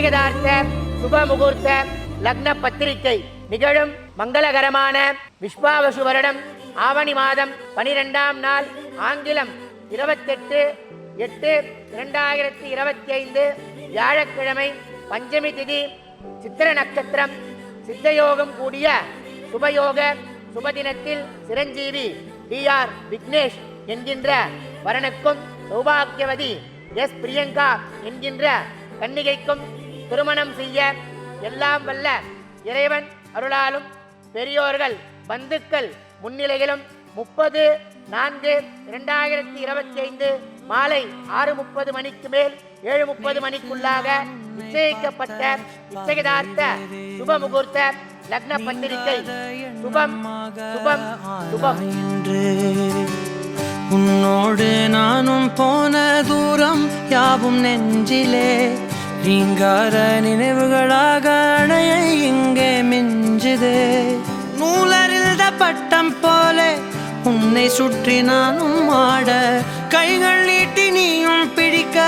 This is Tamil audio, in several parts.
நிச்சயதார்த்த சுப முகூர்த்த லக்ன பத்திரிகை நிகழும் மங்களகரமான விஸ்வாவசு வருடம் ஆவணி மாதம் 12ஆம் நாள் ஆங்கிலம் 28/8/2025 வியாழக்கிழமை பஞ்சமி திதி சித்திர நட்சத்திரம் சித்தயோகம் கூடிய சுபயோக சுபதினத்தில் சிரஞ்சீவி DR விக்னேஷ் என்கின்ற வரனுக்கும் சௌபாகியவதி எஸ் பிரியங்கா என்கின்ற கன்னிகைக்கும் திருமணம் செய்ய எல்லாம் வல்ல இறைவன் அருளாலும் பெரியோர்கள் பந்துக்கள் முன்னிலையிலும் 30/4/2025 மாலை 6:30 மணிக்கு மேல் 7:30 மணிக்குள்ளாக நிச்சயிக்கப்பட்ட நிச்சயதார்த்த சுப முகூர்த்த லக்ன பத்திரிகை சுபம் சுபம் சுபம். உன்னோடு நானும் போன தூரம் யாவும் நெஞ்சிலே ரீங்கார நினைவுகளாக அணைய இங்கே மிஞ்சுதே. நூலறிந்த பட்டம் போல உன்னை சுற்றி நானும் ஆட கைகள் நீட்டி நீயும் பிடிக்க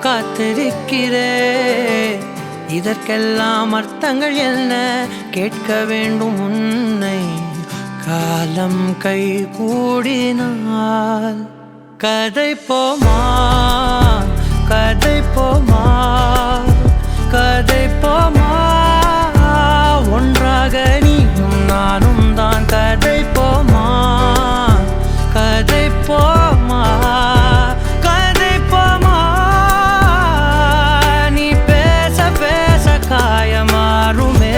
காத்திருக்கிறே. இதற்கெல்லாம் அர்த்தங்கள் என்ன கேட்க வேண்டும் உன்னை காலம் கை கூடினால். கதை போமா கதை போமா கதை போமா ஒன்றாக நீயும் நானும் தான். கதை போமா கதை போமா கதை போமா நீ பேச பேச காயமாறுமே.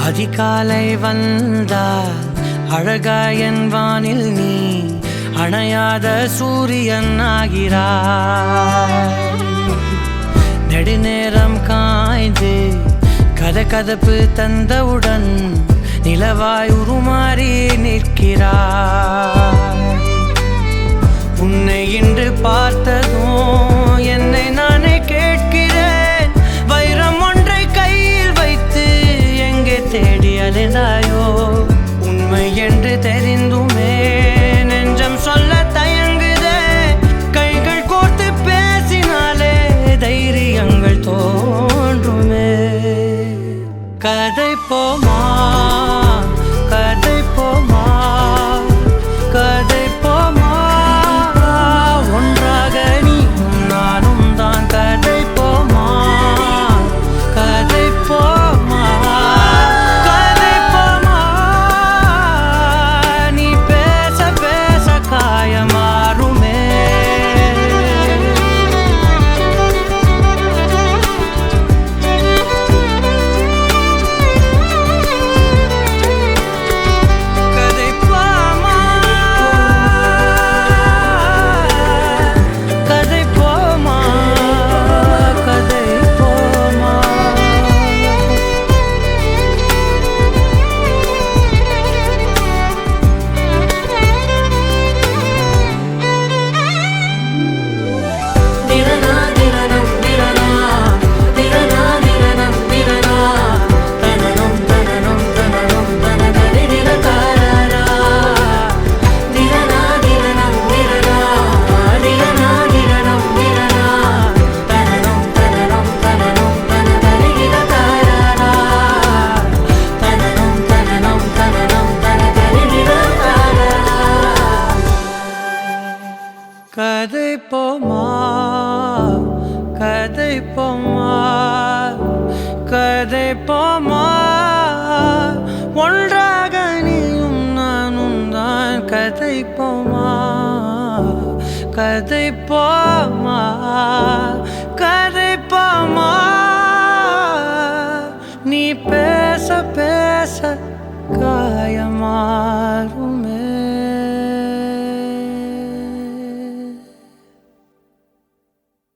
அதிகாலை வந்தால் அழகாயன் வானில் நீ அணையாத சூரியன் ஆகிறாய். நெடுநேரம் காய்ந்து கதகதப்பு தந்தவுடன் நிலவாய் உருமாறி நிற்கிறாய். உன்னை இன்று பார்த்ததும் என்னை நானே கேட்கிறேன். வைரம் ஒன்றை கையில் வைத்து எங்கே தேடி அலைந்தாயோ. உண்மை என்று தெரிந்துமே நெஞ்சம் சொல்ல தயங்குதே. கைகள் கோர்த்து பேசினாலே தைரியங்கள் தோன்றுமே. கதை போமா கதை போமா கதை போமா ஒன்றாக நீயும் நானும் தான். கதை போமா கதை போமா கதை போமா நீ பேச பேச காயமாறுமே. கதை போமா கதை போமா கதை போமா. திரனா திரனம் திரனா திரனா திரனம் திரனா தனனம் தனனம் தனனம் தனகரி திரகாரா. திரனா திரனம் திரனா திரனா திரனம் திரனா தனனம் தனனம் தனனம் தனகரி திரகாரா. தனனம் தனனம் தனனம் தனகரி திரகாரா. கதை போமா கதை போமா கதை போமா ஒன்றாக நீயும் நானும் தான். கதை போமா கதை போமா கதை போமா நீ பேச பேச காயமாறும்.